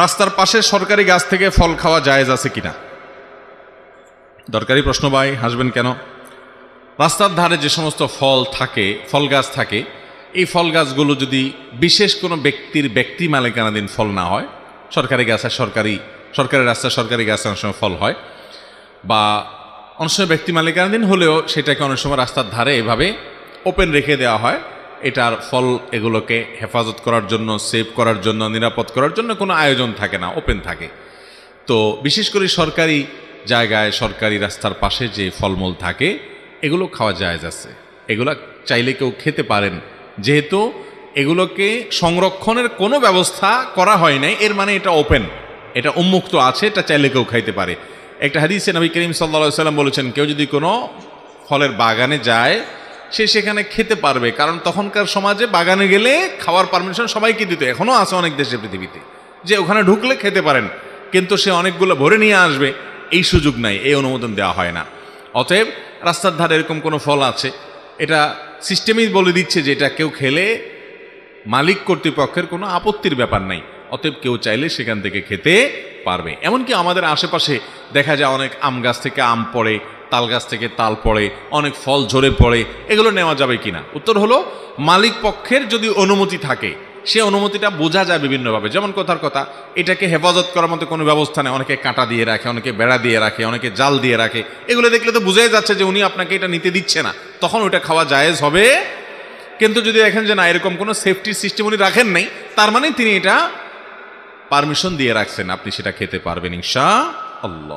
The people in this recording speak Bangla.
রাস্তার পাশে সরকারি গাছ থেকে ফল খাওয়া জায়েজ আছে কিনা? দরকারি প্রশ্ন ভাই, হাসবেন কেন? রাস্তার ধারে যে সমস্ত ফল গাছ থাকে, এই ফল গাছগুলো যদি বিশেষ কোনো ব্যক্তি মালিকানাধীন ফল না হয়, সরকারি গাছে সরকারি রাস্তায় সরকারি গাছে অনেক সময় ফল হয়, বা অনেক সময় ব্যক্তি মালিকানাধীন হলেও সেটাকে অনেক সময় রাস্তার ধারে এভাবে ওপেন রেখে দেওয়া হয়, এটার ফল এগুলোকে হেফাজত করার জন্য, সেভ করার জন্য, নিরাপদ করার জন্য কোনো আয়োজন থাকে না, ওপেন থাকে। তো বিশেষ করে সরকারি জায়গায়, সরকারি রাস্তার পাশে যে ফলমূল থাকে, এগুলো খাওয়া জায়েজ আছে। এগুলো চাইলে কেউ খেতে পারেন, যেহেতু এগুলোকে সংরক্ষণের কোনো ব্যবস্থা করা হয় নাই, এর মানে এটা ওপেন, এটা উন্মুক্ত আছে, এটা চাইলে কেউ খাইতে পারে। একটা হাদিসে নবী করিম সাল্লাল্লাহু আলাইহি সাল্লাম বলেছেন, কেউ যদি কোনো ফলের বাগানে যায়, সে সেখানে খেতে পারবে, কারণ তখনকার সমাজে বাগানে গেলে খাওয়ার পারমিশন সবাইকে দিত। এখনও আছে অনেক দেশে পৃথিবীতে যে ওখানে ঢুকলে খেতে পারেন, কিন্তু সে অনেকগুলো ভরে নিয়ে আসবে, এই সুযোগ নাই, এই অনুমোদন দেওয়া হয় না। অতএব রাস্তার ধারে এরকম কোনো ফল আছে, এটা সিস্টেমই বলে দিচ্ছে যে এটা কেউ খেলে মালিক কর্তৃপক্ষের কোনো আপত্তির ব্যাপার নাই, অতএব কেউ চাইলে সেখান থেকে খেতে পারবে। এমনকি আমাদের আশেপাশে দেখা যায় অনেক আম গাছ থেকে আম পড়ে, তাল গাছ থেকে তাল পড়ে, অনেক ফল ঝরে পড়ে, এগুলো নেওয়া যাবে কিনা? উত্তর হলো, মালিক পক্ষের যদি অনুমতি থাকে, সে অনুমতিটা বোঝা যায় বিভিন্নভাবে। যেমন কথার কথা, এটাকে হেফাজত করার মতো কোনো ব্যবস্থা নেই, অনেকে কাঁটা দিয়ে রাখে, অনেকে বেড়া দিয়ে রাখে, অনেকে জাল দিয়ে রাখে, এগুলো দেখলে তো বোঝাই যাচ্ছে যে উনি আপনাকে এটা নিতে দিচ্ছে না, তখন ওটা খাওয়া জায়েজ হবে। কিন্তু যদি দেখেন যে না, এরকম কোনো সেফটি সিস্টেম উনি রাখেন নাই, তার মানে তিনি এটা পারমিশন দিয়ে রাখছেন, আপনি সেটা খেতে পারবেন ইনশাআল্লাহ।